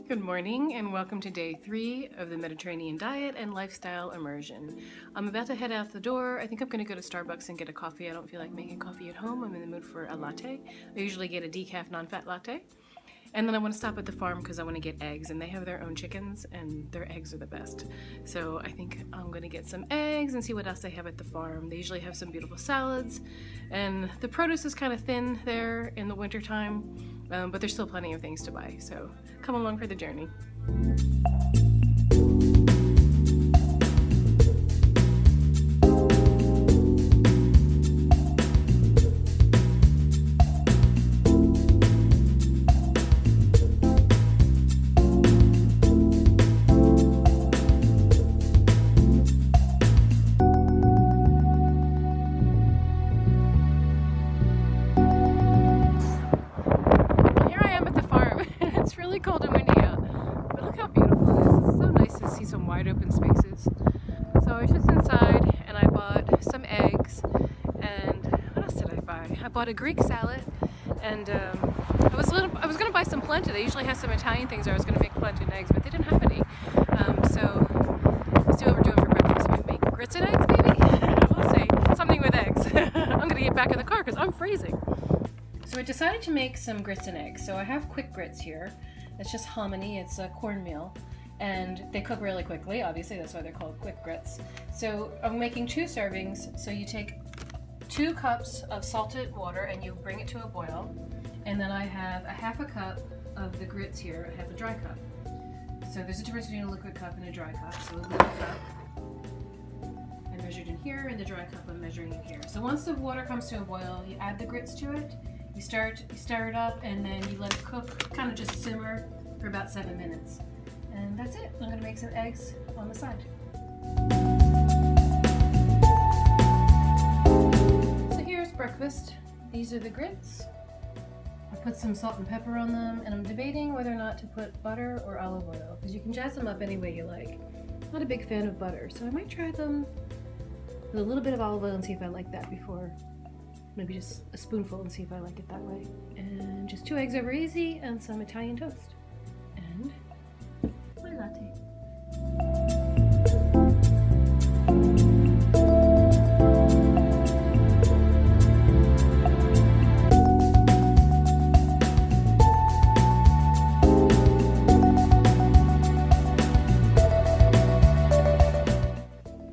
Good morning and welcome to day 3 of the Mediterranean diet and lifestyle immersion. I'm about to head out the door. I think I'm going to go to Starbucks and get a coffee. I don't feel like making coffee at home. I'm in the mood for a latte. I usually get a decaf non-fat latte. And then I want to stop at the farm because I want to get eggs, and they have their own chickens and their eggs are the best. So I think I'm going to get some eggs and see what else they have at the farm. They usually have some beautiful salads, and the produce is kind of thin there in the wintertime, but there's still plenty of things to buy. So come along for the journey. Cold and windy out, but look how beautiful it is. It's so nice to see some wide open spaces. So I was just inside and I bought some eggs, and what else did I buy? I bought a Greek salad, and I was gonna buy some polenta. They usually have some Italian things. I was gonna make polenta and eggs, but they didn't have any. So let's see what we're doing for breakfast. We make grits and eggs, maybe. We'll see. Something with eggs. I'm gonna get back in the car because I'm freezing. So I decided to make some grits and eggs. So I have quick grits here. It's just hominy, it's cornmeal, and they cook really quickly. Obviously, that's why they're called quick grits. So I'm making 2 servings. So you take 2 cups of salted water and you bring it to a boil. And then I have a half a cup of the grits here. I have a dry cup. So there's a difference between a liquid cup and a dry cup. So a liquid cup I measured in here, and the dry cup I'm measuring in here. So once the water comes to a boil, you add the grits to it. You stir it up, and then you let it cook, kind of just simmer for about 7 minutes. And that's it. I'm going to make some eggs on the side. So here's breakfast. These are the grits. I put some salt and pepper on them, and I'm debating whether or not to put butter or olive oil, because you can jazz them up any way you like. I'm not a big fan of butter, so I might try them with a little bit of olive oil and see if I like that before. Maybe just a spoonful and see if I like it that way. And just 2 eggs over easy and some Italian toast. And my latte.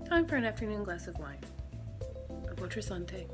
Time for an afternoon glass of wine. A votre santé.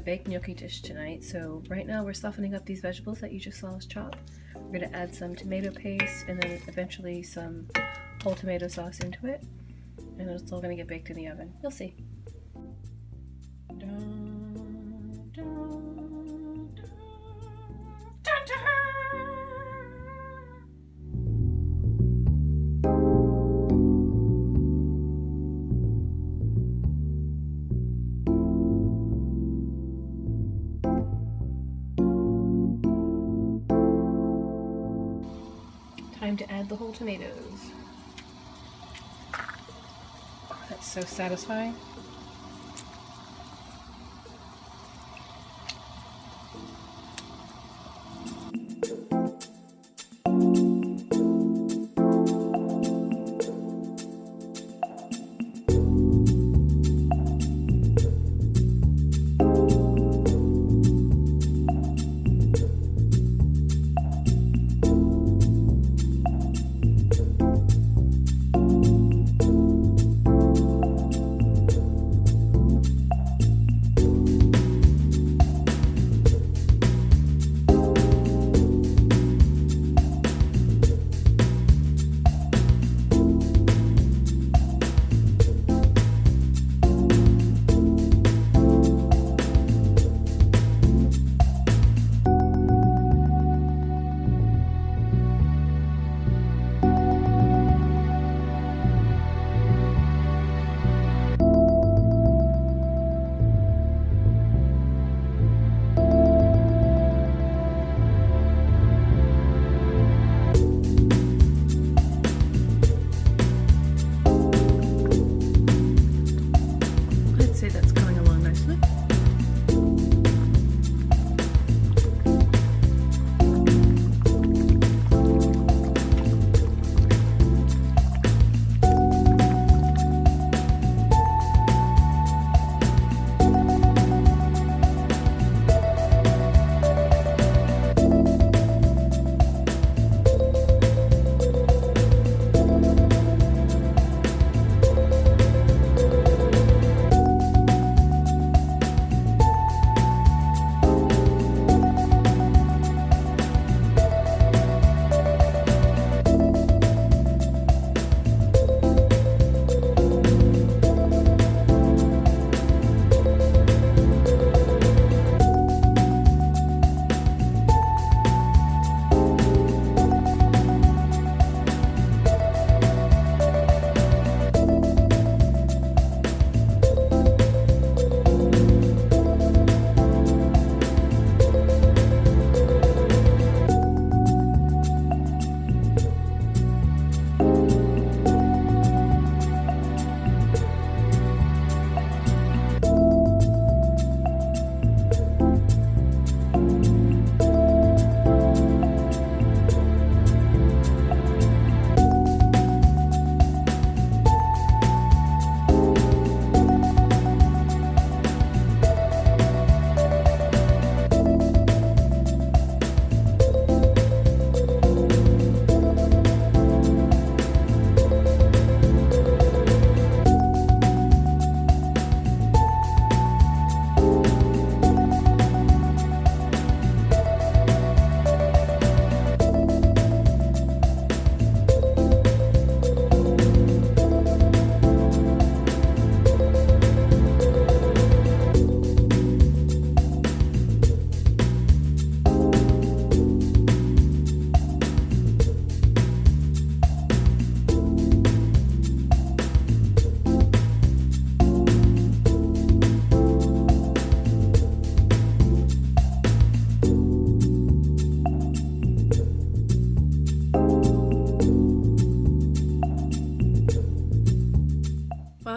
Baked gnocchi dish tonight. So right now we're softening up these vegetables that you just saw us chop. We're going to add some tomato paste and then eventually some whole tomato sauce into it, and it's all going to get baked in the oven. You'll see. Dun, dun, dun, dun, dun. Time to add the whole tomatoes. Oh, that's so satisfying.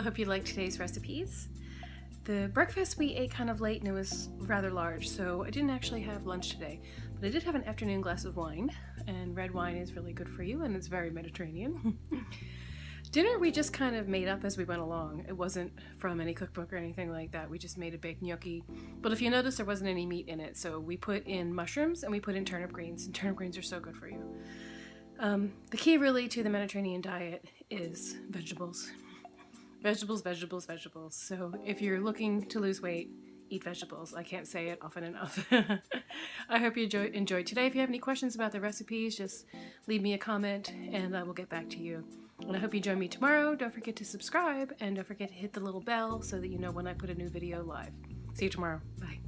hope you liked today's recipes. The breakfast we ate kind of late and it was rather large, so I didn't actually have lunch today, but I did have an afternoon glass of wine, and red wine is really good for you and it's very Mediterranean. Dinner we just kind of made up as we went along. It wasn't from any cookbook or anything like that. We just made a baked gnocchi, but if you notice there wasn't any meat in it, so we put in mushrooms and we put in turnip greens, and turnip greens are so good for you. The key really to the Mediterranean diet is vegetables. Vegetables, vegetables, vegetables. So if you're looking to lose weight, eat vegetables. I can't say it often enough. I hope you enjoyed today. If you have any questions about the recipes, just leave me a comment and I will get back to you. And I hope you join me tomorrow. Don't forget to subscribe and don't forget to hit the little bell so that you know when I put a new video live. See you tomorrow. Bye.